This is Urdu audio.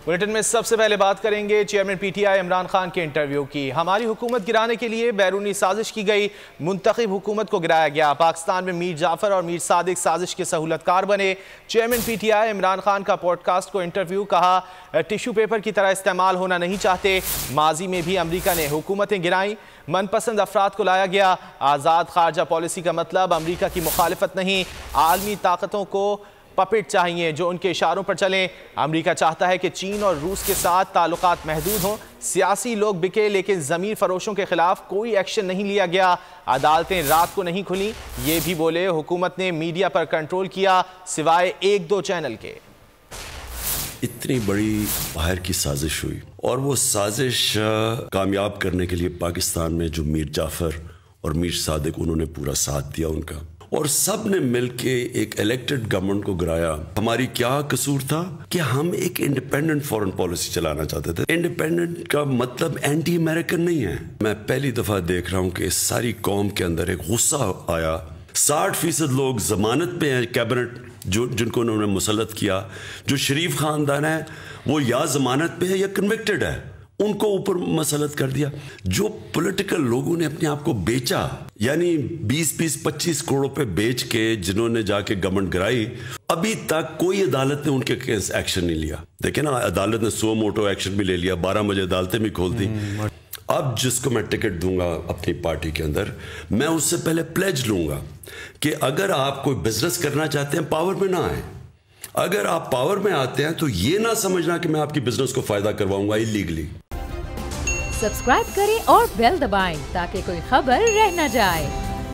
بلیٹن میں سب سے پہلے بات کریں گے chairman P T I Imran Khan کے انٹرویو کی۔ ہماری حکومت گرانے کے لیے بیرونی سازش کی گئی، منتخب حکومت کو گرایا گیا۔ پاکستان میں میر جعفر اور میر صادق سازش کے سہولت کار بنے۔ Chairman P T I Imran Khan کا پوڈ کاسٹ کو انٹرویو، کہا ٹیشو پیپر کی طرح استعمال ہونا نہیں چاہتے۔ ماضی میں بھی امریکہ نے حکومتیں گرائیں، من پسند افراد کو لایا گیا۔ آزاد خارجہ پالیسی کا مطلب امریکہ کی مخالفت نہیں، عالمی طاقتوں کو پپٹ چاہیے جو ان کے اشاروں پر چلیں۔ امریکہ چاہتا ہے کہ چین اور روس کے ساتھ تعلقات محدود ہوں۔ سیاسی لوگ بکے لیکن ضمیر فروشوں کے خلاف کوئی ایکشن نہیں لیا گیا۔ عدالتیں رات کو نہیں کھلیں، یہ بھی بولے حکومت نے میڈیا پر کنٹرول کیا سوائے ایک دو چینل کے۔ اتنی بڑی باہر کی سازش ہوئی اور وہ سازش کامیاب کرنے کے لیے پاکستان میں جو میر جعفر اور میر صادق انہوں نے پورا ساتھ دیا ان کا، اور سب نے مل کے ایک الیکٹڈ گورنمنٹ کو گرایا۔ ہماری کیا قصور تھا کہ ہم ایک انڈیپینڈنٹ فورن پالیسی چلانا چاہتے تھے۔ انڈیپینڈنٹ کا مطلب اینٹی امریکن نہیں ہے۔ میں پہلی دفعہ دیکھ رہا ہوں کہ ساری قوم کے اندر ایک غصہ آیا۔ 60% لوگ ضمانت پہ ہیں کیبنٹ جن کو انہوں نے مسلط کیا، جو شریف خاندان ہے وہ یا ضمانت پہ ہے یا کنوکٹڈ ہے، ان کو اوپر مسلط کر دیا۔ جو پولیٹیکل لوگوں نے اپنے آپ کو بیچا، یعنی 20-25 کروڑوں پہ بیچ کے جنہوں نے جا کے گورنمنٹ گرائی، ابھی تک کوئی عدالت نے ان کے کیس ایکشن نہیں لیا۔ دیکھیں نا، عدالت نے سو موٹو ایکشن بھی لے لیا، 12 بجے عدالتیں بھی کھول دی۔ اب جس کو میں ٹکٹ دوں گا اپنی پارٹی کے اندر، میں اس سے پہلے پلیج لوں گا کہ اگر آپ کوئی بزنس کرنا چاہتے ہیں پاور میں نہ آئیں۔ اگر آپ پاور میں آتے ہیں تو یہ نہ سمجھنا کہ میں آپ کی بزنس کو فائدہ کرواؤں گا اللیگلی۔ سبسکرائب کریں اور بیل دبائیں تاکہ کوئی خبر رہ نہ جائے۔